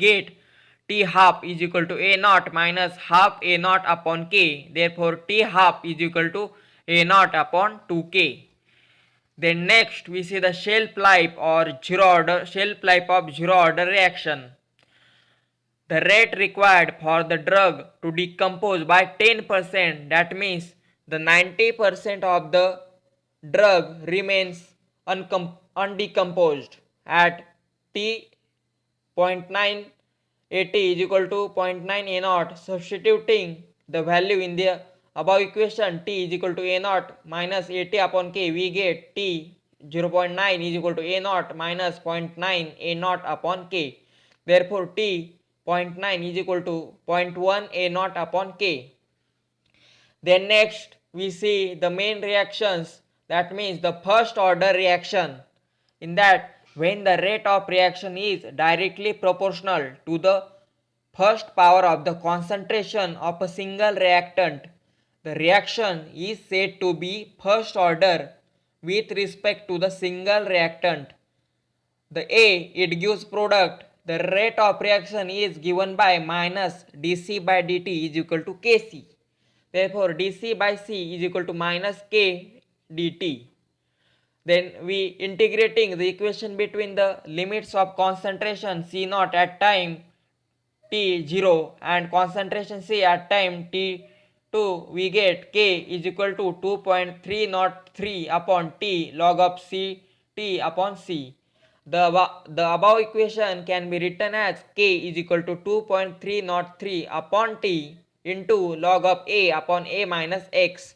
get T half is equal to A naught minus half A naught upon K. Therefore, T half is equal to A naught upon 2K. Then next we see the shelf life or shelf life of zero order reaction. The rate required for the drug to decompose by 10%, that means the 90% of the drug remains undecomposed at T 0.980 is equal to 0.9 A naught. Substituting the value in the above equation, T is equal to A naught minus 80 upon K, we get T 0.9 is equal to A naught minus 0.9 A naught upon K. Therefore, T 0.9 is equal to 0.1 A naught upon K. Then next we see the main reactions, that means the first order reaction. In that, when the rate of reaction is directly proportional to the first power of the concentration of a single reactant, the reaction is said to be first order with respect to the single reactant. The A, it gives product. The rate of reaction is given by minus dC by dt is equal to Kc. Therefore, dC by C is equal to minus K dt. Then we integrating the equation between the limits of concentration C naught at time T0 and concentration C at time T2, we get K is equal to 2.303 upon T log of Ct upon C. The above equation can be written as K is equal to 2.303 upon T into log of A upon A minus X.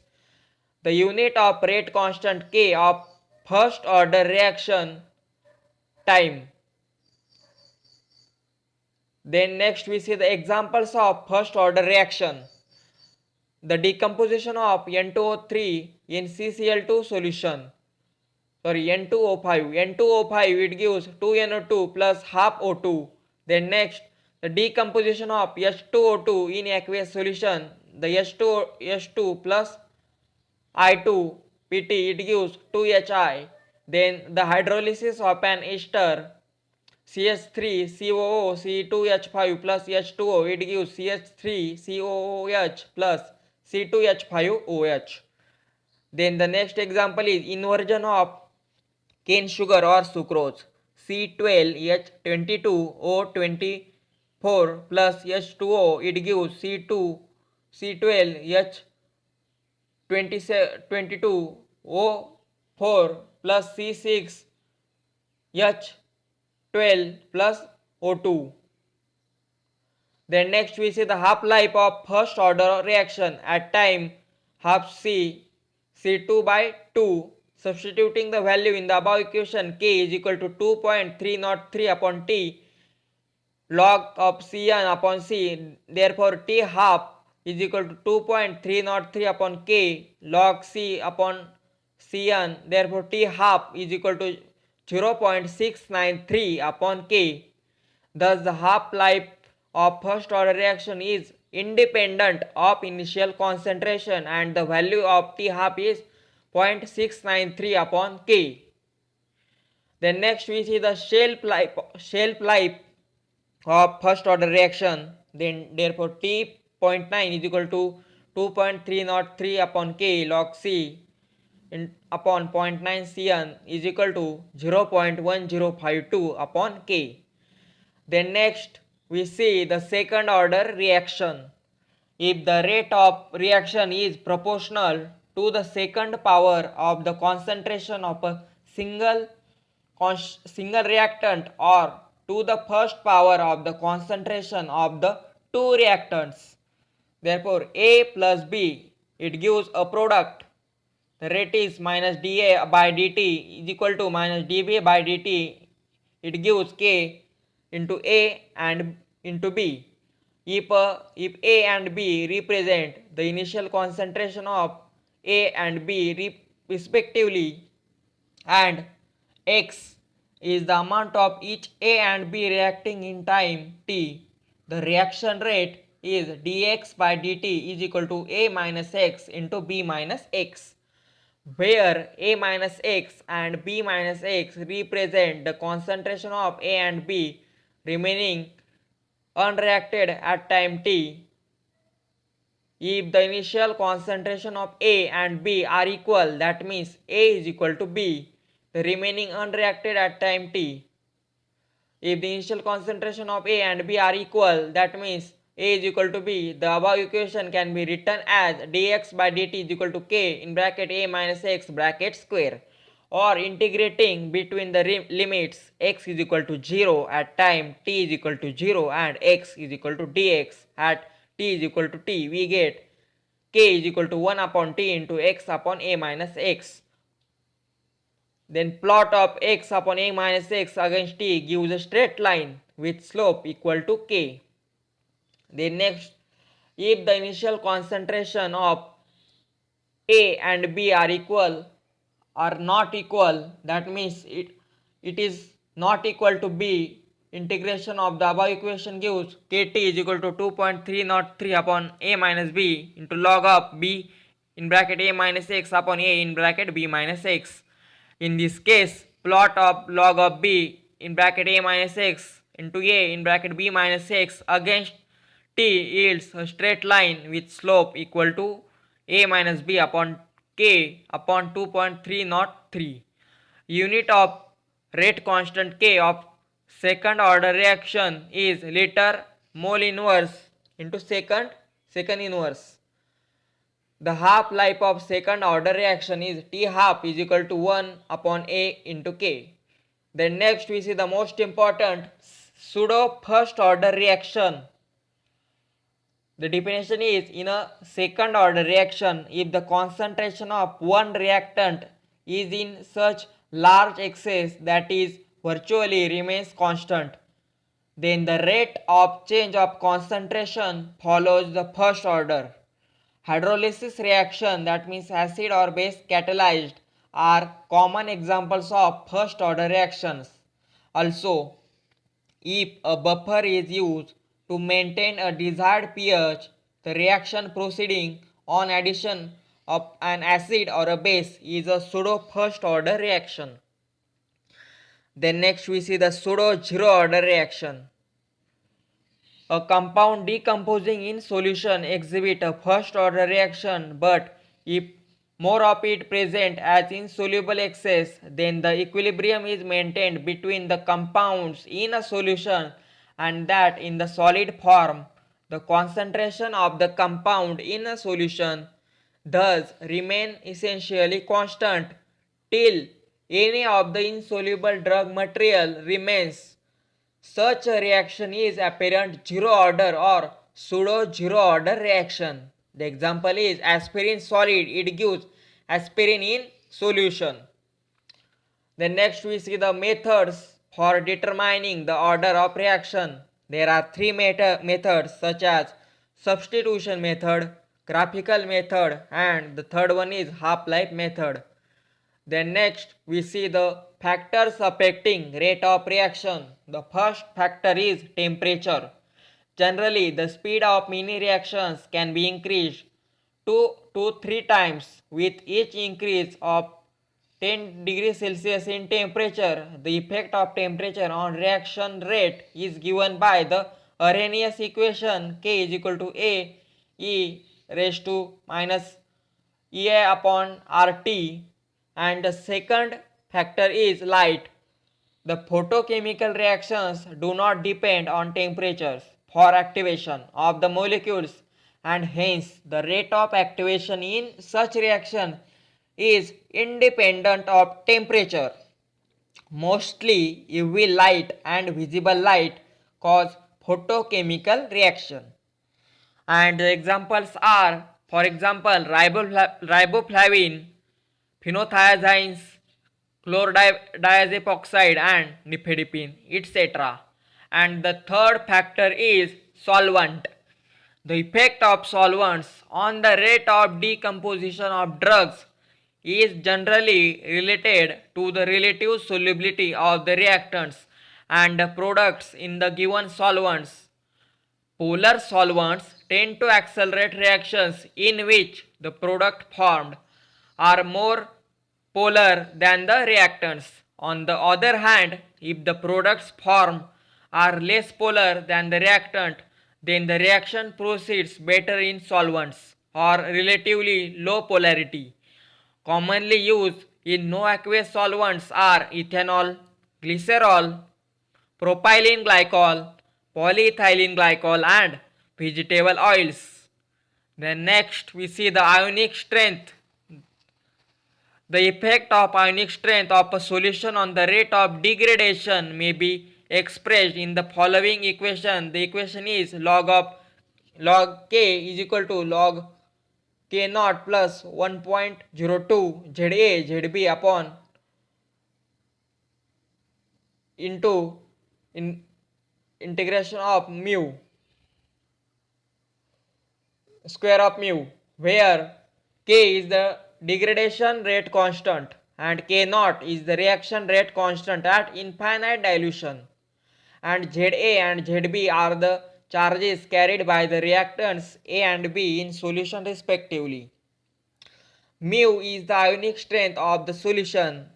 The unit of rate constant K of first order reaction time. Then next we see the examples of first order reaction. The decomposition of N2O3 in CCl2 solution. N2O5. N2O5 it gives 2NO2 plus half O2. Then next the decomposition of H2O2 in aqueous solution. The H2 plus I2 PT it gives 2HI. Then the hydrolysis of an ester CH3 COO C2H5 plus H2O, it gives CH3 COOH plus C2H5OH. Then the next example is inversion of cane sugar or sucrose. C12H22O24 plus H2O, it gives C12H22O4 plus C6H12 plus O2. Then next we see the half-life of first order reaction at time half C2 by 2. Substituting the value in the above equation, K is equal to 2.303 upon T log of Cn upon C. Therefore, T half is equal to 2.303 upon K log C upon Cn. Therefore, T half is equal to 0.693 upon K. Thus, the half-life of first order reaction is independent of initial concentration and the value of T half is 0.693 upon K. Then next we see the shelf life of first order reaction. Then therefore T 0.9 is equal to 2.303 upon K log C upon 0.9 Cn is equal to 0.1052 upon K. Then next we see the second order reaction. If the rate of reaction is proportional to the second power of the concentration of a single reactant or to the first power of the concentration of the two reactants. Therefore, A plus B, it gives a product. The rate is minus dA by dt is equal to minus dB by dt. It gives K into A and into B. If A and B represent the initial concentration of A and B respectively, and X is the amount of each A and B reacting in time t, the reaction rate is dx by dt is equal to A minus X into B minus X, where A minus X and B minus X represent the concentration of A and B remaining unreacted at time t. If the initial concentration of A and B are equal, that means A is equal to B, the remaining unreacted at time t. If the initial concentration of A and B are equal, that means A is equal to B. The above equation can be written as dx by dt is equal to k in bracket A minus x bracket square, or integrating between the limits x is equal to 0 at time t is equal to 0 and x is equal to dx at t is equal to t, we get k is equal to 1 upon t into x upon A minus x. Then plot of x upon A minus x against t gives a straight line with slope equal to k. Then next, if the initial concentration of A and B are equal or not equal, that means it is not equal to B. Integration of the above equation gives kt is equal to 2.303 upon A minus B into log of B in bracket A minus x upon A in bracket B minus x. In this case, plot of log of b in bracket a minus x into a in bracket b minus x against t yields a straight line with slope equal to a minus b upon k upon 2.303. Unit of rate constant k of second order reaction is liter mole inverse into second inverse. The half life of second order reaction is T half is equal to 1 upon A into K. Then next we see the most important pseudo first order reaction. The definition is, in a second order reaction, if the concentration of one reactant is in such large excess that is virtually remains constant, then the rate of change of concentration follows the first order. Hydrolysis reaction, that means acid or base catalyzed, are common examples of first order reactions. Also, if a buffer is used to maintain a desired pH, the reaction proceeding on addition of an acid or a base is a pseudo first order reaction. Then next we see the pseudo zero order reaction. A compound decomposing in solution exhibit a first order reaction, but if more of it present as insoluble excess, then the equilibrium is maintained between the compounds in a solution and that in the solid form. The concentration of the compound in a solution thus remain essentially constant till any of the insoluble drug material remains. Such a reaction is apparent zero order or pseudo zero order reaction. The example is aspirin solid, it gives aspirin in solution. Then next we see the methods for determining the order of reaction. There are three methods such as substitution method, graphical method, and the third one is half-life method. Then next we see the factors affecting rate of reaction. The first factor is temperature. Generally, the speed of many reactions can be increased 2 to 3 times with each increase of 10 degrees Celsius in temperature. The effect of temperature on reaction rate is given by the Arrhenius equation. K is equal to A E raised to minus EI upon RT. And the second factor is light. The photochemical reactions do not depend on temperatures for activation of the molecules, and hence the rate of activation in such reaction is independent of temperature. Mostly UV light and visible light cause photochemical reaction. And the examples are, for example, riboflavin, phenothiazines, chlordiazepoxide and nifedipine, etc. And the third factor is solvent. The effect of solvents on the rate of decomposition of drugs is generally related to the relative solubility of the reactants and the products in the given solvents. Polar solvents tend to accelerate reactions in which the product formed are more polar than the reactants. On the other hand, if the products formed are less polar than the reactant, then the reaction proceeds better in solvents or relatively low polarity. Commonly used in no aqueous solvents are ethanol, glycerol, propylene glycol, polyethylene glycol, and vegetable oils. Then next we see the ionic strength. The effect of ionic strength of a solution on the rate of degradation may be expressed in the following equation. The equation is log K is equal to log K naught plus 1.02 ZA ZB upon into integration of mu square of mu, where K is the degradation rate constant and K naught is the reaction rate constant at infinite dilution, and ZA and ZB are the charges carried by the reactants A and B in solution respectively. Mu is the ionic strength of the solution.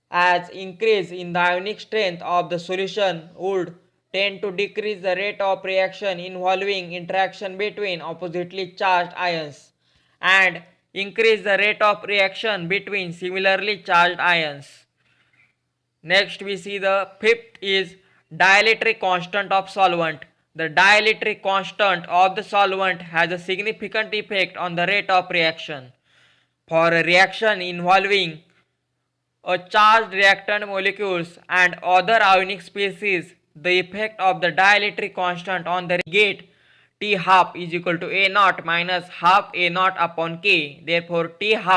As increase in the ionic strength of the solution would tend to decrease the rate of reaction involving interaction between oppositely charged ions and increase the rate of reaction between similarly charged ions. Next we see the fifth is dielectric constant of solvent. The dielectric constant of the solvent has a significant effect on the rate of reaction. For a reaction involving a charged reactant molecules and other ionic species, the effect of the dielectric constant on the gate T half is equal to A naught minus half A naught upon K. Therefore, T half